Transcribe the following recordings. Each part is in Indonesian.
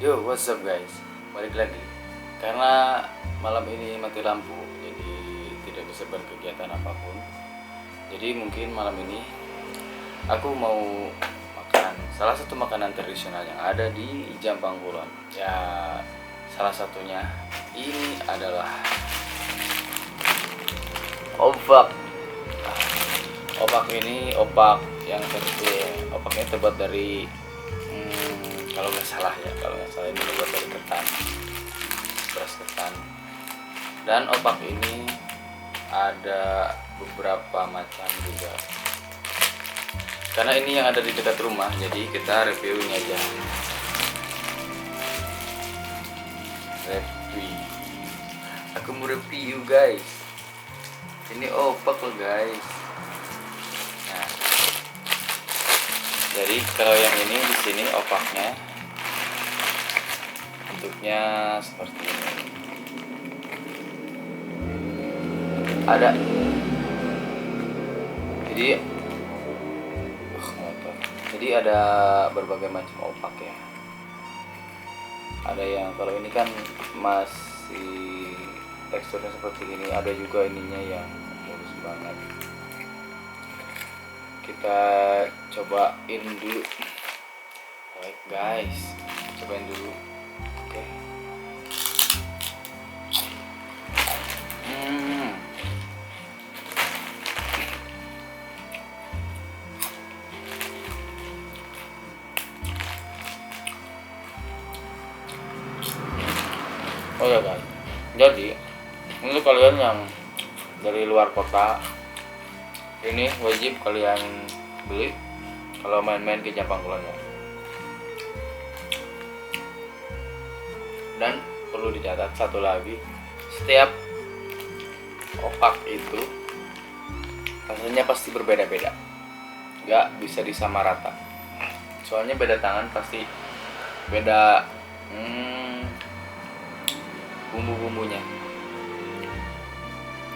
Yo, what's up guys? Balik lagi. Karena malam ini mati lampu, jadi tidak bisa berkegiatan apapun. Jadi mungkin malam ini aku mau makan salah satu makanan tradisional yang ada di Jampang Kulon. Ya, salah satunya ini adalah opak. Opak ini opak yang opaknya terbuat dari kalau nggak salah ini terbuat dari ketan, beras ketan. Dan opak ini ada beberapa macam juga. Karena ini yang ada di dekat rumah, jadi kita review ini aja. Review. Aku mau review guys. Ini opak loh guys. Nah, jadi kalau yang ini di sini opaknya bentuknya seperti ini. Ada. Jadi ada berbagai macam opak ya. Ada yang kalau ini kan masih teksturnya seperti ini, ada juga ininya yang mulus banget. Kita cobain dulu. Baik guys, cobain dulu. Oke. Oh ya guys, jadi ini kalian yang dari luar kota, ini wajib kalian beli kalau main-main ke Jampang Kulon ya. Dan perlu dicatat satu lagi, setiap opak itu rasanya pasti berbeda-beda, nggak bisa disamarata. Soalnya beda tangan pasti beda bumbu-bumbunya.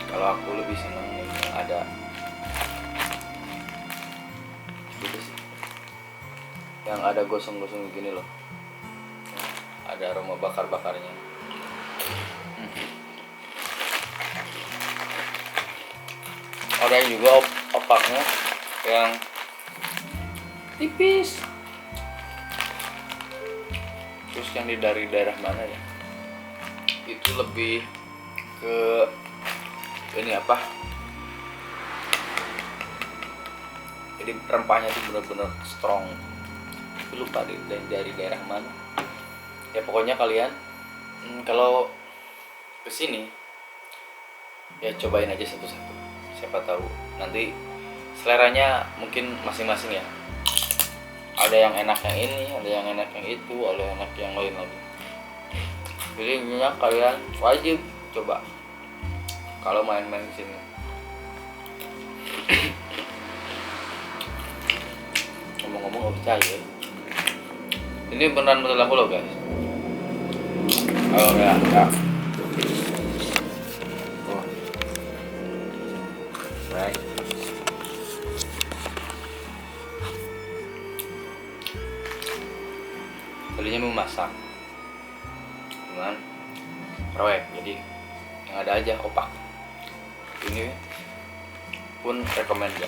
Kalau aku lebih seneng yang ada gitu sih, yang ada gosong-gosong gini loh, ada aroma bakar-bakarnya. Ada juga opaknya yang tipis. Terus yang dari daerah mana ya, itu lebih ke ini apa, jadi rempahnya itu benar-benar strong. Aku lupa dari daerah mana ya. Pokoknya kalian kalau kesini ya cobain aja satu-satu, siapa tahu nanti seleranya mungkin masing-masing ya. Ada yang enak yang ini, ada yang enak yang itu, ada yang enak yang lain lagi. Jadi intinya kalian wajib coba kalau main-main di sini. Ngomong-ngomong nggak percaya, ini beneran betul aku loh guys. Oh ya. Oh. Baik. Tadinya mau masak, cuman proyek, jadi yang ada aja opak. Ini pun rekomend ya.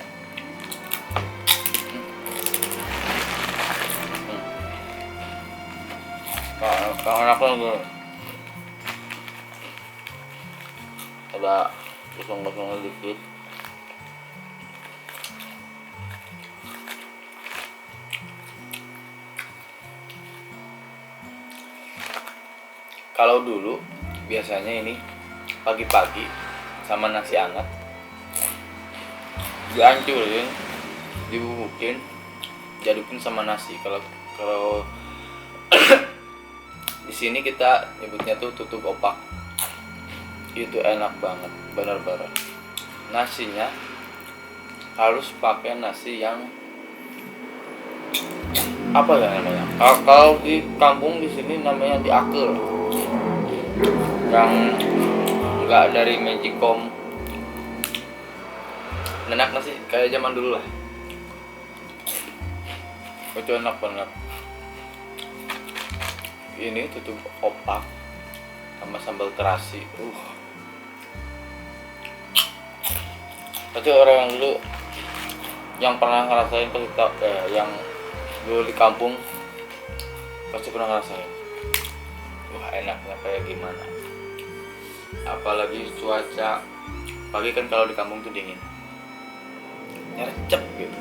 Kalau anakku ada gosong-gosongnya dikit. Kalau dulu biasanya ini pagi-pagi sama nasi hangat dihancurin, dibubukin, jadikan sama nasi. Kalau di sini kita nyebutnya tuh tutuk opak. Itu enak banget, benar-benar. Nasinya harus pakai nasi yang apa ya namanya? Kalau di kampung di sini namanya diakel, yang enggak dari Magicom. Enak nasi kayak zaman dulu lah. Itu enak banget. ini tutup opak sama sambal terasi. Pasti orang yang dulu yang pernah ngerasain pasti tahu, yang dulu di kampung pasti pernah ngerasain. Enaknya kayak gimana? Apalagi cuaca pagi kan, kalau di kampung tuh dingin, nyercep gitu.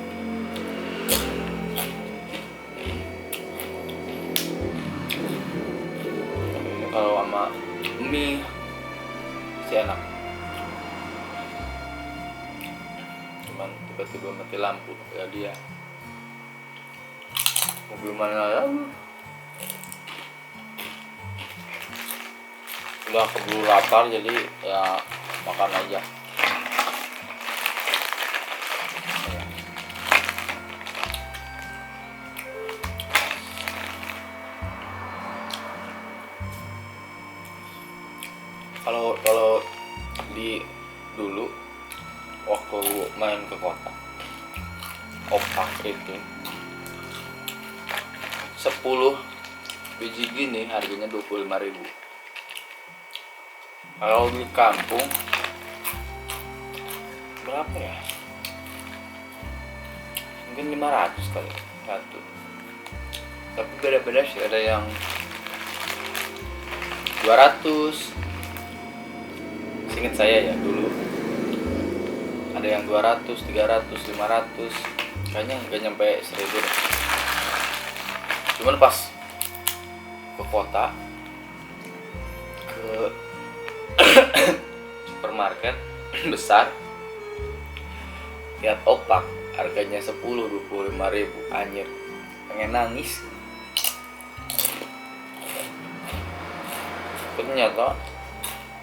Ini kalau sama mie sih enak. Cuman tiba-tiba mati lampu, ya dia mau gimana ya, udah keburu lapar jadi ya makan aja. Kalau di dulu waktu main ke kota, opak itu 10 biji gini harganya 25.000. Kalau di kampung berapa ya? Mungkin 500 kali satu. Tapi beda-beda sih, ada yang 200. Seingat saya ya dulu ada yang 200, 300, 500. Kayaknya nggak nyampe 1.000 deh. Cuman pas ke kota, ke supermarket besar, lihat opak harganya 10-25.000, anjir, pengen nangis. Ternyata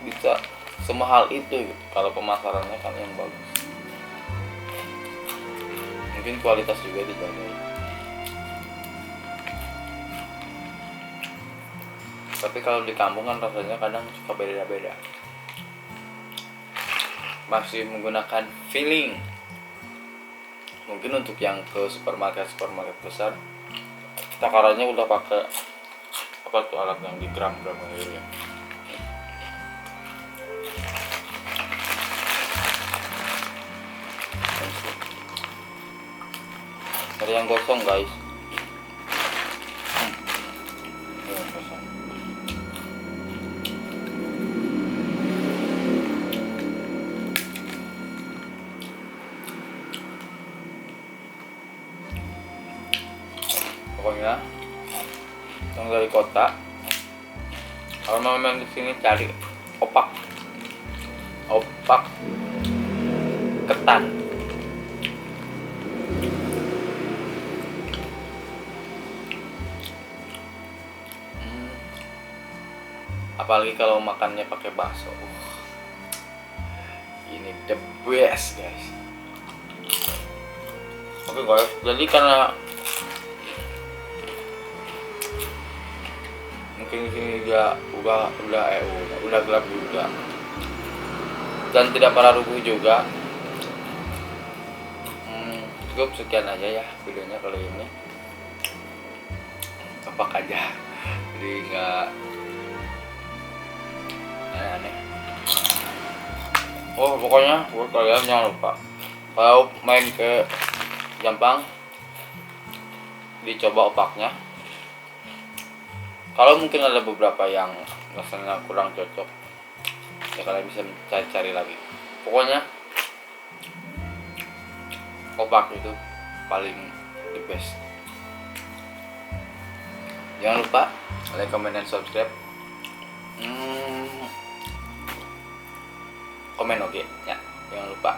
bisa semahal itu gitu, kalau pemasarannya kan yang bagus. Mungkin kualitas juga dijaga. Tapi kalau di kampung kan rasanya kadang suka beda-beda. Masih menggunakan feeling. Mungkin untuk yang ke supermarket besar, takarannya udah pakai apa tuh, alat yang di gram-gram gitu ya. Cari yang gosong guys. Yang gosong. Pokoknya yang dari kota, kalau mau main di sini cari opak ketan. Apalagi kalau makannya pakai bakso, ini the best guys. Oke guys, jadi karena mungkin di sini dia udah gelap juga dan tidak para rubuh juga. Cukup sekian aja ya videonya kali ini. Opak aja, jadi nggak aneh-aneh. Pokoknya buat kalian jangan lupa kalau main ke Jampang, dicoba opaknya. Kalau mungkin ada beberapa yang rasanya kurang cocok, ya kalian bisa cari-cari lagi. Pokoknya opak itu paling the best. Jangan lupa like, comment, dan subscribe. Komen oke ya, jangan lupa.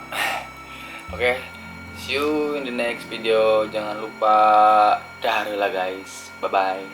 Oke, see you in the next video. Jangan lupa dah lah guys, bye bye.